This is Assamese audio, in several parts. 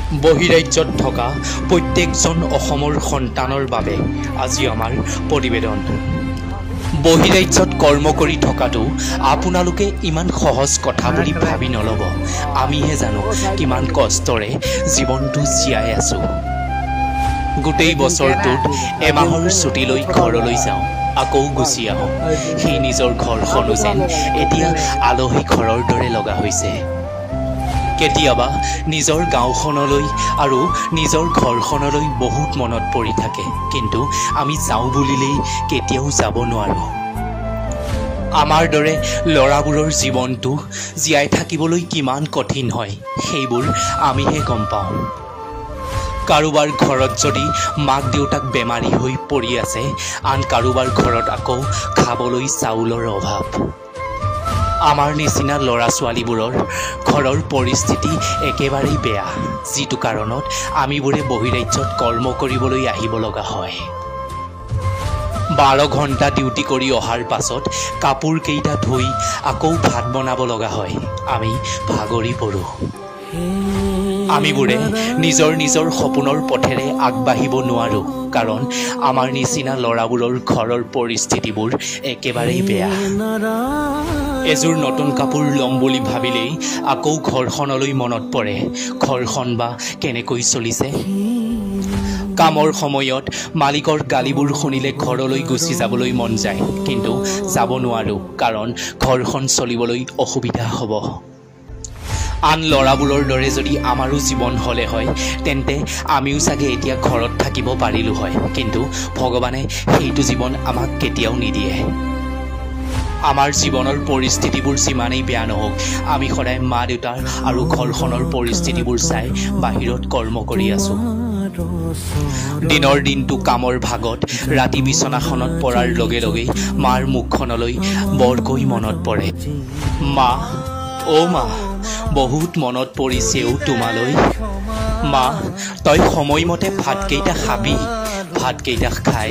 বহিৰাজ্যত থকা প্ৰত্যেকজন অসমৰ সন্তানৰ বাবে আজি আমাৰ প্ৰতিবেদন। বহিৰাজ্যত কৰ্ম কৰি থকাটো আপোনালোকে ইমান সহজ কথা বুলি ভাবি নল'ব। আমিহে জানো কিমান কষ্টৰে জীৱনটো জীয়াই আছোঁ। গোটেই বছৰটোত এমাহৰ ছুটী লৈ ঘৰলৈ যাওঁ, আকৌ গুচি আহোঁ। সেই নিজৰ ঘৰখনো যেন এতিয়া আলহী ঘৰৰ দৰে লগা হৈছে। কেতিয়াবা নিজৰ গাঁওখনলৈ আৰু নিজৰ ঘৰখনলৈ বহুত মনত পৰি থাকে, কিন্তু আমি যাওঁ বুলিলেই কেতিয়াও যাব নোৱাৰোঁ। আমাৰ দৰে ল'ৰাবোৰৰ জীৱনটো জীয়াই থাকিবলৈ কিমান কঠিন হয় সেইবোৰ আমিহে গম পাওঁ। কাৰোবাৰ ঘৰত যদি মাক দেউতাক বেমাৰী হৈ পৰি আছে, আন কাৰোবাৰ ঘৰত আকৌ খাবলৈ চাউলৰ অভাৱ। আমাৰ নিচিনা ল'ৰা ছোৱালীবোৰৰ ঘৰৰ পৰিস্থিতি একেবাৰেই বেয়া, যিটো কাৰণত আমিবোৰে বহিৰাজ্যত কৰ্ম কৰিবলৈ আহিব লগা হয়। 12 ঘণ্টা ডিউটি কৰি অহাৰ পাছত কাপোৰকেইটা ধুই আকৌ ভাত বনাব লগা হয়। আমি ভাগৰি পৰোঁ। আমিবোৰে নিজৰ নিজৰ সপোনৰ পথেৰে আগবাঢ়িব নোৱাৰোঁ, কাৰণ আমাৰ নিচিনা ল'ৰাবোৰৰ ঘৰৰ পৰিস্থিতিবোৰ একেবাৰেই বেয়া। এযোৰ নতুন কাপোৰ ল'ম বুলি ভাবিলেই আকৌ ঘৰখনলৈ মনত পৰে, ঘৰখন বা কেনেকৈ চলিছে। কামৰ সময়ত মালিকৰ গালিবোৰ শুনিলে ঘৰলৈ গুচি যাবলৈ মন যায়, কিন্তু যাব নোৱাৰোঁ, কাৰণ ঘৰখন চলিবলৈ অসুবিধা হ'ব। আন ল'ৰাবোৰৰ দৰে যদি আমাৰো জীৱন হ'লে হয়, তেন্তে আমিও চাগে এতিয়া ঘৰত থাকিব পাৰিলোঁ হয়, কিন্তু ভগৱানে সেইটো জীৱন আমাক কেতিয়াও নিদিয়ে। আমাৰ জীৱনৰ পৰিস্থিতিবোৰ যিমানেই বেয়া নহওক, আমি সদায় মা দেউতাৰ আৰু ঘৰখনৰ পৰিস্থিতিবোৰ চাই বাহিৰত কৰ্ম কৰি আছোঁ। দিনৰ দিনটো কামৰ ভাগত ৰাতি বিচনাখনত পৰাৰ লগে লগেই মাৰ মুখখনলৈ বৰকৈ মনত পৰে। মা, অ' মা, বহুত মনত পৰিছেও তোমালৈ। মা, তই সময়মতে ভাতকেইটা খাবি, ভাতকেইটা খাই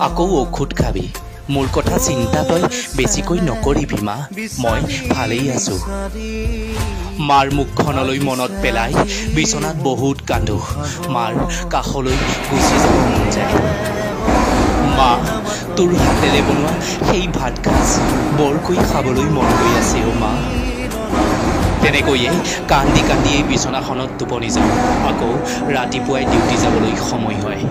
আকৌ ঔষধ খাবি। মোৰ কথা চিন্তা তই বেছিকৈ নকৰিবি মা, মই ভালেই আছোঁ। মাৰ মুখখনলৈ মনত পেলাই বিচনাত বহুত কান্দো। মাৰ কাষলৈ গুচি যাব মন যায়। মা, তোৰ হাতেৰে বনোৱা সেই ভাত সাজ বৰকৈ খাবলৈ মন গৈ আছে অ' মা। তেনেকৈয়ে কান্দি কান্দিয়ে বিচনাখনত টোপনি যাওঁ। আকৌ ৰাতিপুৱাই ডিউটি যাবলৈ সময় হয়।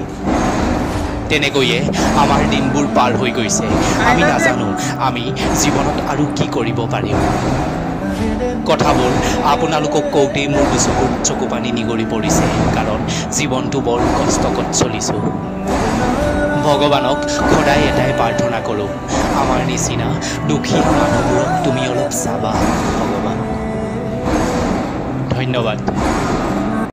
তেনেকৈয়ে আমাৰ দিনবোৰ পাৰ হৈ গৈছে। আমি নাজানো আমি জীৱনত আৰু কি কৰিব পাৰিম। কথাবোৰ আপোনালোকক কওঁতেই মোৰ চকুত চকুপানী নিগৰি পৰিছে, কাৰণ জীৱনটো বৰ কষ্টকত চলিছোঁ। ভগৱানক সদায় এটাই প্ৰাৰ্থনা কৰোঁ, আমাৰ নিচিনা দুখীয়া মানুহবোৰক তুমি অলপ চাবা ভগৱান। ধন্যবাদ।